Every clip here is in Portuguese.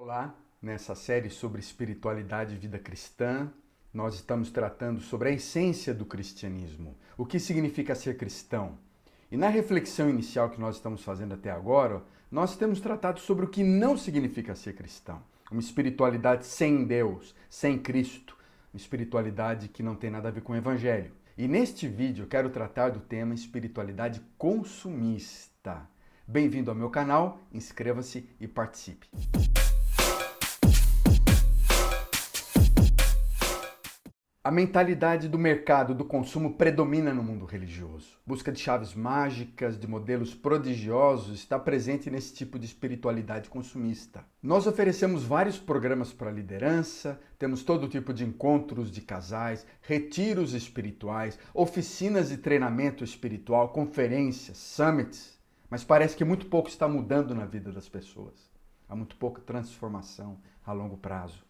Olá, nessa série sobre espiritualidade e vida cristã, nós estamos tratando sobre a essência do cristianismo, o que significa ser cristão. E na reflexão inicial que nós estamos fazendo até agora, nós temos tratado sobre o que não significa ser cristão. Uma espiritualidade sem Deus, sem Cristo, uma espiritualidade que não tem nada a ver com o Evangelho. E neste vídeo eu quero tratar do tema espiritualidade consumista. Bem-vindo ao meu canal, inscreva-se e participe. A mentalidade do mercado, do consumo, predomina no mundo religioso. Busca de chaves mágicas, de modelos prodigiosos, está presente nesse tipo de espiritualidade consumista. Nós oferecemos vários programas para liderança, temos todo tipo de encontros de casais, retiros espirituais, oficinas de treinamento espiritual, conferências, summits, mas parece que muito pouco está mudando na vida das pessoas. Há muito pouca transformação a longo prazo.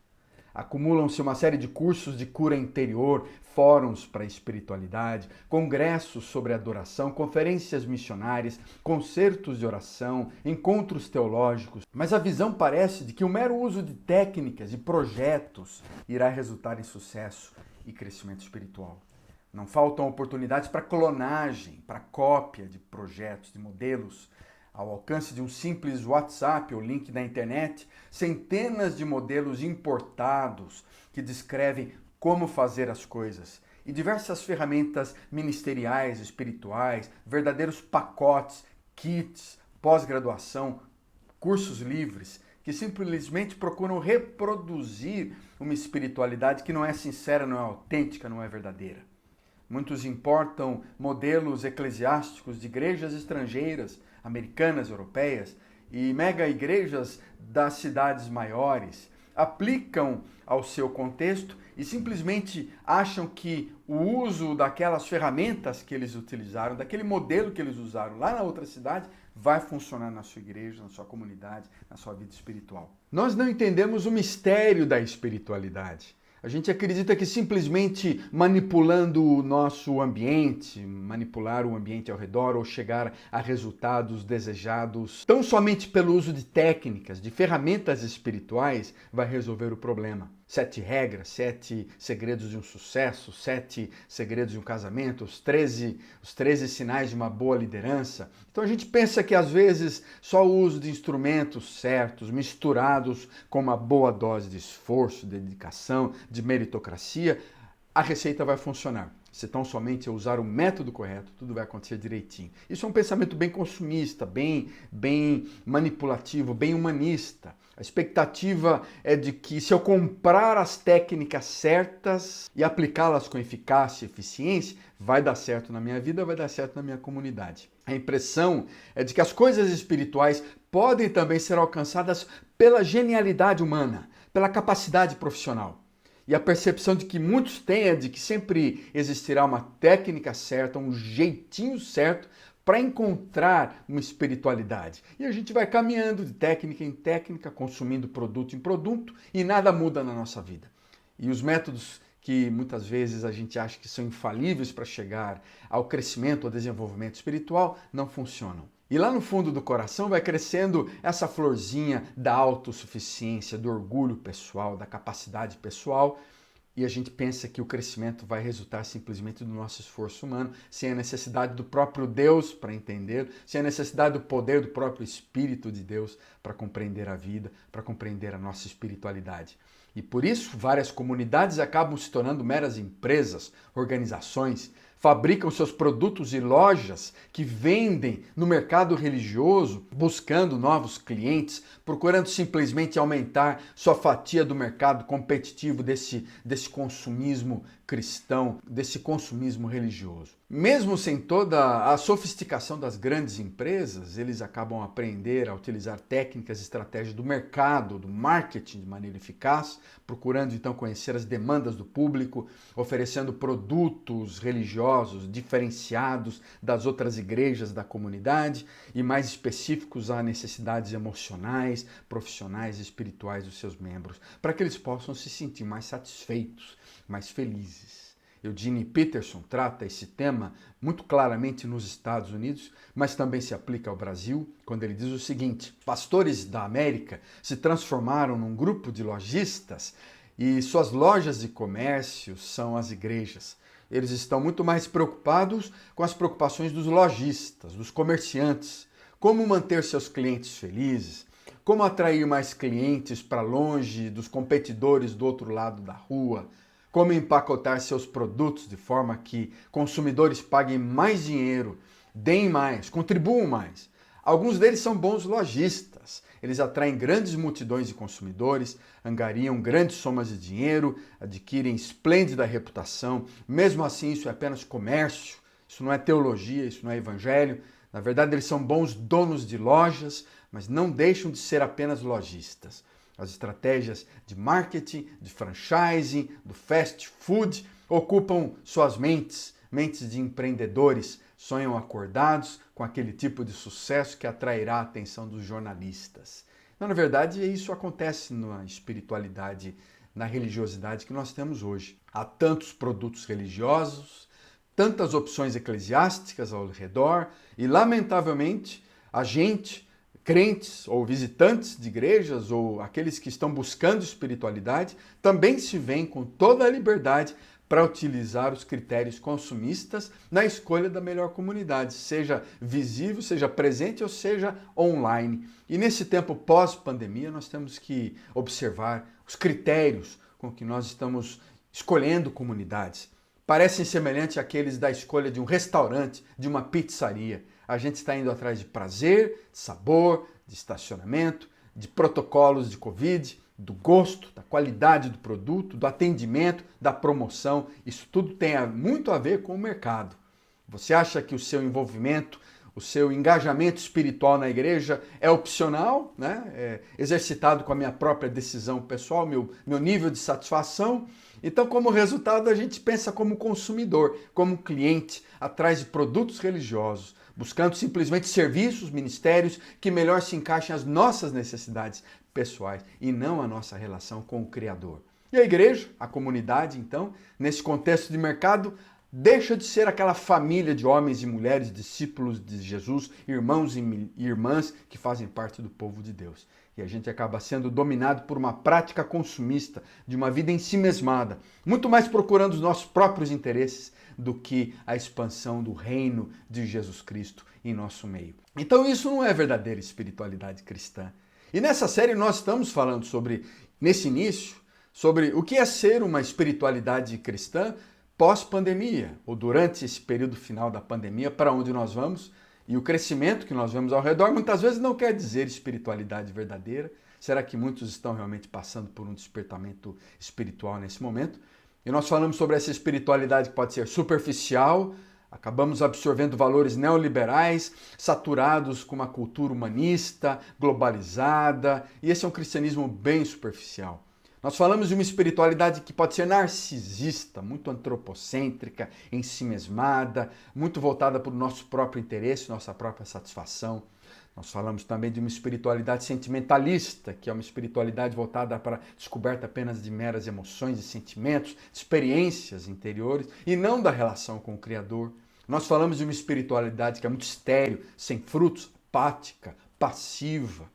Acumulam-se uma série de cursos de cura interior, fóruns para espiritualidade, congressos sobre adoração, conferências missionárias, concertos de oração, encontros teológicos. Mas a visão parece de que o mero uso de técnicas e projetos irá resultar em sucesso e crescimento espiritual. Não faltam oportunidades para clonagem, para cópia de projetos, de modelos. Ao alcance de um simples WhatsApp ou link da internet, centenas de modelos importados que descrevem como fazer as coisas e diversas ferramentas ministeriais, espirituais, verdadeiros pacotes, kits, pós-graduação, cursos livres que simplesmente procuram reproduzir uma espiritualidade que não é sincera, não é autêntica, não é verdadeira. Muitos importam modelos eclesiásticos de igrejas estrangeiras, americanas, europeias e mega igrejas das cidades maiores, aplicam ao seu contexto e simplesmente acham que o uso daquelas ferramentas que eles utilizaram, daquele modelo que eles usaram lá na outra cidade, vai funcionar na sua igreja, na sua comunidade, na sua vida espiritual. Nós não entendemos o mistério da espiritualidade. A gente acredita que simplesmente manipulando o nosso ambiente, manipular o ambiente ao redor ou chegar a resultados desejados tão somente pelo uso de técnicas, de ferramentas espirituais, vai resolver o problema. 7 regras, 7 segredos de um sucesso, 7 segredos de um casamento, os 13 sinais de uma boa liderança. Então a gente pensa que às vezes só o uso de instrumentos certos, misturados com uma boa dose de esforço, de dedicação, de meritocracia, a receita vai funcionar. Se tão somente eu usar o método correto, tudo vai acontecer direitinho. Isso é um pensamento bem consumista, bem manipulativo, bem humanista. A expectativa é de que se eu comprar as técnicas certas e aplicá-las com eficácia e eficiência, vai dar certo na minha vida, vai dar certo na minha comunidade. A impressão é de que as coisas espirituais podem também ser alcançadas pela genialidade humana, pela capacidade profissional. E a percepção de que muitos têm é de que sempre existirá uma técnica certa, um jeitinho certo para encontrar uma espiritualidade. E a gente vai caminhando de técnica em técnica, consumindo produto em produto e nada muda na nossa vida. E os métodos que muitas vezes a gente acha que são infalíveis para chegar ao crescimento, ao desenvolvimento espiritual, não funcionam. E lá no fundo do coração vai crescendo essa florzinha da autossuficiência, do orgulho pessoal, da capacidade pessoal, e a gente pensa que o crescimento vai resultar simplesmente do nosso esforço humano, sem a necessidade do próprio Deus para entender, sem a necessidade do poder do próprio Espírito de Deus para compreender a vida, para compreender a nossa espiritualidade. E por isso, várias comunidades acabam se tornando meras empresas, organizações, fabricam seus produtos e lojas que vendem no mercado religioso, buscando novos clientes, procurando simplesmente aumentar sua fatia do mercado competitivo desse consumismo cristão, desse consumismo religioso. Mesmo sem toda a sofisticação das grandes empresas, eles acabam a aprender a utilizar técnicas e estratégias do mercado, do marketing de maneira eficaz, procurando então conhecer as demandas do público, oferecendo produtos religiosos diferenciados das outras igrejas da comunidade e mais específicos a necessidades emocionais, profissionais e espirituais dos seus membros, para que eles possam se sentir mais satisfeitos, mais felizes. Eugene Peterson trata esse tema muito claramente nos Estados Unidos, mas também se aplica ao Brasil, quando ele diz o seguinte: pastores da América se transformaram num grupo de lojistas e suas lojas de comércio são as igrejas. Eles estão muito mais preocupados com as preocupações dos lojistas, dos comerciantes, como manter seus clientes felizes, como atrair mais clientes para longe dos competidores do outro lado da rua, como empacotar seus produtos de forma que consumidores paguem mais dinheiro, deem mais, contribuam mais. Alguns deles são bons lojistas. Eles atraem grandes multidões de consumidores, angariam grandes somas de dinheiro, adquirem esplêndida reputação. Mesmo assim, isso é apenas comércio, isso não é teologia, isso não é evangelho. Na verdade, eles são bons donos de lojas, mas não deixam de ser apenas lojistas. As estratégias de marketing, de franchising, do fast food ocupam suas mentes, mentes de empreendedores, sonham acordados com aquele tipo de sucesso que atrairá a atenção dos jornalistas. Então, na verdade, isso acontece na espiritualidade, na religiosidade que nós temos hoje. Há tantos produtos religiosos, tantas opções eclesiásticas ao redor e, lamentavelmente, a gente, crentes ou visitantes de igrejas ou aqueles que estão buscando espiritualidade, também se veem com toda a liberdade para utilizar os critérios consumistas na escolha da melhor comunidade, seja visível, seja presente ou seja online. E nesse tempo pós-pandemia, nós temos que observar os critérios com que nós estamos escolhendo comunidades. Parecem semelhantes àqueles da escolha de um restaurante, de uma pizzaria. A gente está indo atrás de prazer, de sabor, de estacionamento, de protocolos de Covid, do gosto, da qualidade do produto, do atendimento, da promoção. Isso tudo tem muito a ver com o mercado. Você acha que o seu envolvimento, o seu engajamento espiritual na igreja é opcional, né? É exercitado com a minha própria decisão pessoal, meu nível de satisfação? Então, como resultado, a gente pensa como consumidor, como cliente, atrás de produtos religiosos, buscando simplesmente serviços, ministérios que melhor se encaixem às nossas necessidades pessoais e não a nossa relação com o Criador. E a igreja, a comunidade, então, nesse contexto de mercado, deixa de ser aquela família de homens e mulheres, discípulos de Jesus, irmãos e irmãs que fazem parte do povo de Deus. E a gente acaba sendo dominado por uma prática consumista, de uma vida ensimesmada, muito mais procurando os nossos próprios interesses do que a expansão do reino de Jesus Cristo em nosso meio. Então isso não é verdadeira espiritualidade cristã. E nessa série nós estamos falando nesse início, sobre o que é ser uma espiritualidade cristã pós-pandemia, ou durante esse período final da pandemia, para onde nós vamos, e o crescimento que nós vemos ao redor, muitas vezes não quer dizer espiritualidade verdadeira. Será que muitos estão realmente passando por um despertamento espiritual nesse momento? E nós falamos sobre essa espiritualidade que pode ser superficial, acabamos absorvendo valores neoliberais, saturados com uma cultura humanista, globalizada, e esse é um cristianismo bem superficial. Nós falamos de uma espiritualidade que pode ser narcisista, muito antropocêntrica, ensimesmada, muito voltada para o nosso próprio interesse, nossa própria satisfação. Nós falamos também de uma espiritualidade sentimentalista, que é uma espiritualidade voltada para a descoberta apenas de meras emoções e sentimentos, experiências interiores, e não da relação com o Criador. Nós falamos de uma espiritualidade que é muito estéril, sem frutos, apática, passiva,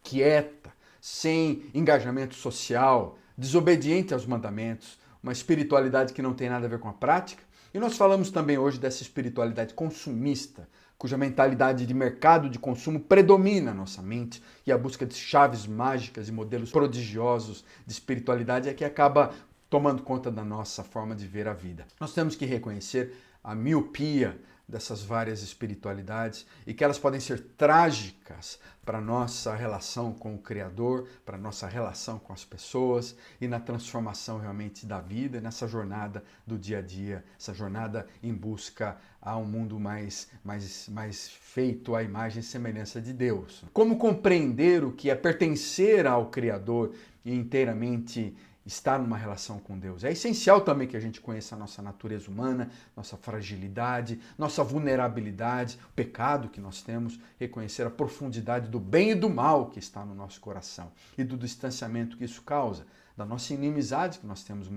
quieta, sem engajamento social, desobediente aos mandamentos, uma espiritualidade que não tem nada a ver com a prática. E nós falamos também hoje dessa espiritualidade consumista, cuja mentalidade de mercado de consumo predomina a nossa mente, e a busca de chaves mágicas e modelos prodigiosos de espiritualidade é que acaba tomando conta da nossa forma de ver a vida. Nós temos que reconhecer a miopia dessas várias espiritualidades e que elas podem ser trágicas para a nossa relação com o Criador, para a nossa relação com as pessoas e na transformação realmente da vida, nessa jornada do dia a dia, essa jornada em busca a um mundo mais feito à imagem e semelhança de Deus. Como compreender o que é pertencer ao Criador e inteiramente estar numa relação com Deus. É essencial também que a gente conheça a nossa natureza humana, nossa fragilidade, nossa vulnerabilidade, o pecado que nós temos, reconhecer a profundidade do bem e do mal que está no nosso coração e do distanciamento que isso causa, da nossa inimizade que nós temos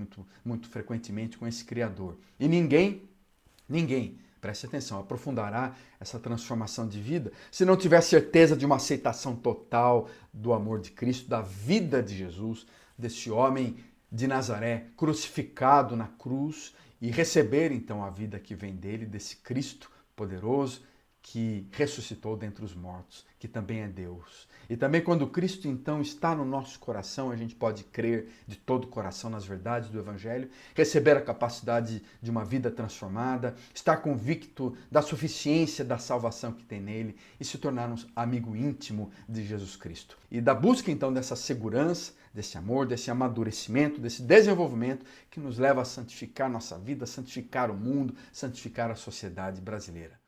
muito frequentemente com esse Criador. E ninguém, preste atenção, aprofundará essa transformação de vida se não tiver certeza de uma aceitação total do amor de Cristo, da vida de Jesus, desse homem de Nazaré crucificado na cruz e receber então a vida que vem dele, desse Cristo poderoso que ressuscitou dentre os mortos, que também é Deus. E também quando Cristo então está no nosso coração, a gente pode crer de todo o coração nas verdades do Evangelho, receber a capacidade de uma vida transformada, estar convicto da suficiência da salvação que tem nele e se tornar um amigo íntimo de Jesus Cristo. E da busca então dessa segurança, desse amor, desse amadurecimento, desse desenvolvimento que nos leva a santificar nossa vida, santificar o mundo, santificar a sociedade brasileira.